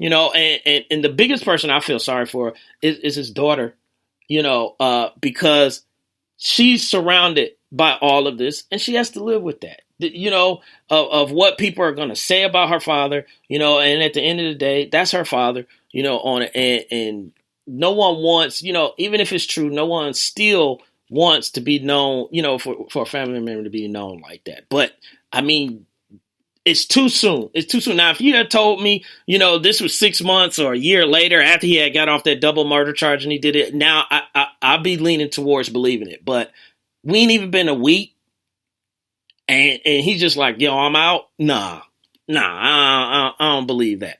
And the biggest person I feel sorry for is his daughter, because she's surrounded by all of this and she has to live with that, of what people are going to say about her father, and at the end of the day, that's her father, on it. And no one wants, even if it's true, no one still wants to be known, for a family member to be known like that. But I mean, it's too soon. It's too soon. Now, if you had told me, this was 6 months or a year later after he had got off that double murder charge and he did it, now I'd be leaning towards believing it. But we ain't even been a week. And he's just like, yo, I'm out. Nah, I don't believe that,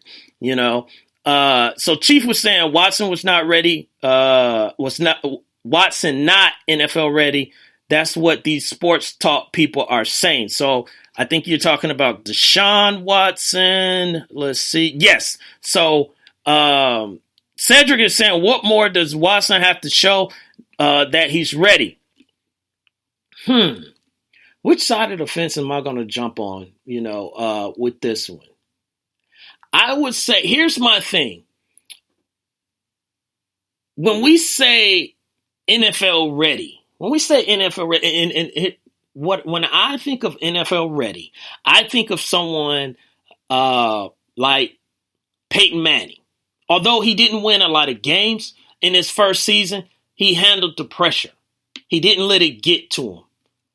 So Chief was saying Watson was not ready, Watson not NFL ready. That's what these sports talk people are saying. So I think you're talking about Deshaun Watson. Let's see. Yes. So Cedric is saying, what more does Watson have to show that he's ready? Which side of the fence am I going to jump on, with this one? I would say, here's my thing. When we say NFL ready, when I think of NFL ready, I think of someone like Peyton Manning. Although he didn't win a lot of games in his first season, he handled the pressure. He didn't let it get to him.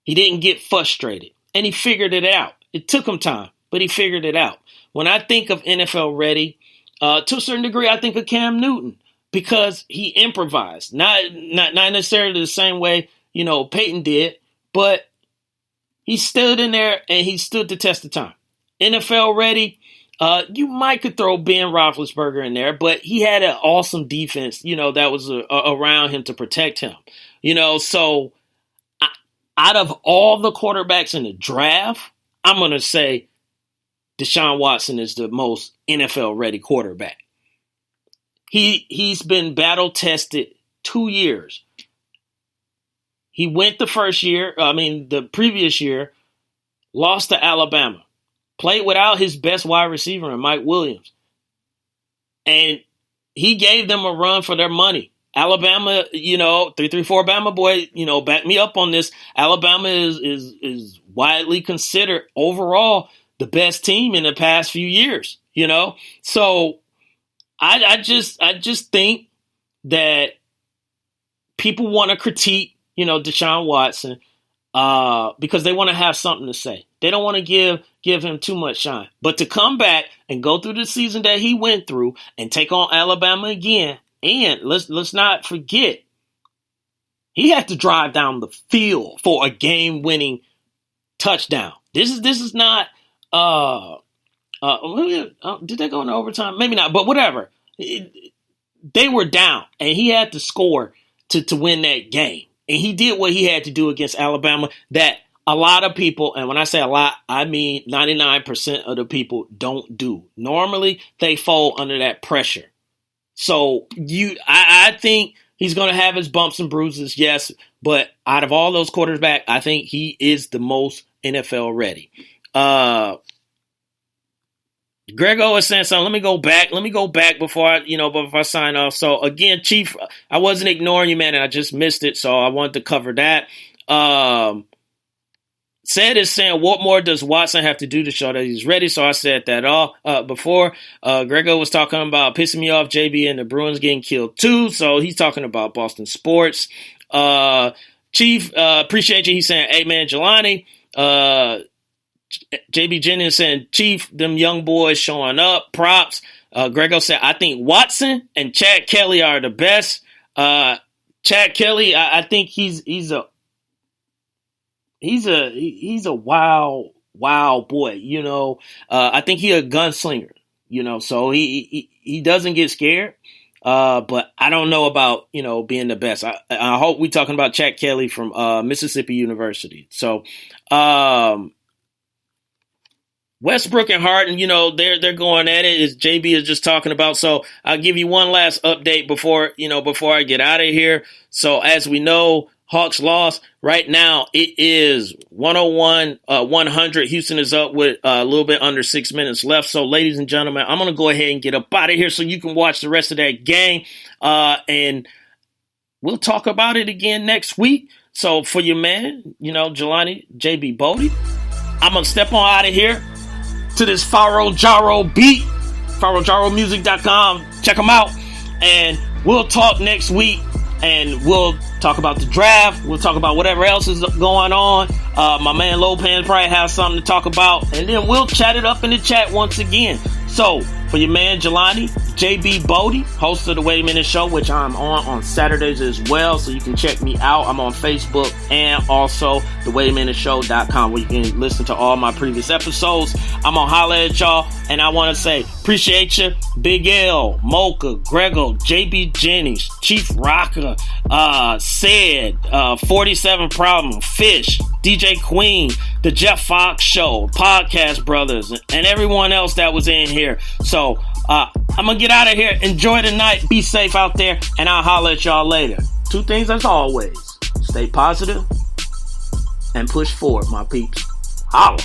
He didn't get frustrated, and he figured it out. It took him time, but he figured it out. When I think of NFL ready, to a certain degree, I think of Cam Newton because he improvised, not necessarily the same way Peyton did, but he stood in there and he stood the test of time. NFL ready, you might could throw Ben Roethlisberger in there, but he had an awesome defense, that was around him to protect him. So out of all the quarterbacks in the draft, I'm going to say Deshaun Watson is the most NFL ready quarterback. He's been battle tested 2 years. He went the previous year, lost to Alabama, played without his best wide receiver in Mike Williams. And he gave them a run for their money. Alabama, 334 Bama boy, back me up on this. Alabama is widely considered overall the best team in the past few years, So I just think that people want to critique, Deshaun Watson, because they want to have something to say. They don't want to give him too much shine. But to come back and go through the season that he went through and take on Alabama again, and let's not forget, he had to drive down the field for a game-winning touchdown. This is not. Did they go into overtime? Maybe not, but whatever. They were down, and he had to score to win that game. And he did what he had to do against Alabama that a lot of people, and when I say a lot, I mean 99% of the people don't do. Normally, they fold under that pressure. So I think he's going to have his bumps and bruises, yes. But out of all those quarterbacks, I think he is the most NFL ready. Grego is saying something. Let me go back before I sign off. So again, Chief, I wasn't ignoring you, man, and I just missed it. So I wanted to cover that. Said is saying, what more does Watson have to do to show that he's ready? So I said that all before. Grego was talking about pissing me off, JB and the Bruins getting killed too. So he's talking about Boston sports. Chief, appreciate you. He's saying, hey man, Jelani. JB Jennings saying, Chief, them young boys showing up. Props. Grego said, I think Watson and Chad Kelly are the best. Chad Kelly, I think he's a wild boy. I think he's a gunslinger. So he doesn't get scared. But I don't know about being the best. I hope we're talking about Chad Kelly from Mississippi University. So. Westbrook and Harden, they're going at it, as JB is just talking about. So I'll give you one last update before I get out of here. So as we know, Hawks lost. Right now, it is 101-100. Houston is up with a little bit under 6 minutes left. So, ladies and gentlemen, I'm going to go ahead and get up out of here so you can watch the rest of that game. And we'll talk about it again next week. So, for your man, Jelani, JB Bodie, I'm going to step on out of here to this Faro Jaro beat. FaroJaroMusic.com. Check them out. And we'll talk next week. And we'll talk about the draft. We'll talk about whatever else is going on. My man Lopan probably has something to talk about. And then we'll chat it up in the chat once again. So, for your man Jelani, JB Bodie, host of the Wait a Minute Show, which I'm on Saturdays as well. So you can check me out. I'm on Facebook and also thewaitaminteshow.com where you can listen to all my previous episodes. I'm going to holler at y'all. And I want to say, appreciate you. Big L, Mocha, Grego, JB Jennings, Chief Rocker, Said, 47 Problem, Fish, DJ Queen, The Jeff Fox Show, Podcast Brothers, and everyone else that was in here. So, I'm going to get out of here. Enjoy the night. Be safe out there. And I'll holler at y'all later. 2 things as always. Stay positive and push forward, my peeps. Holla.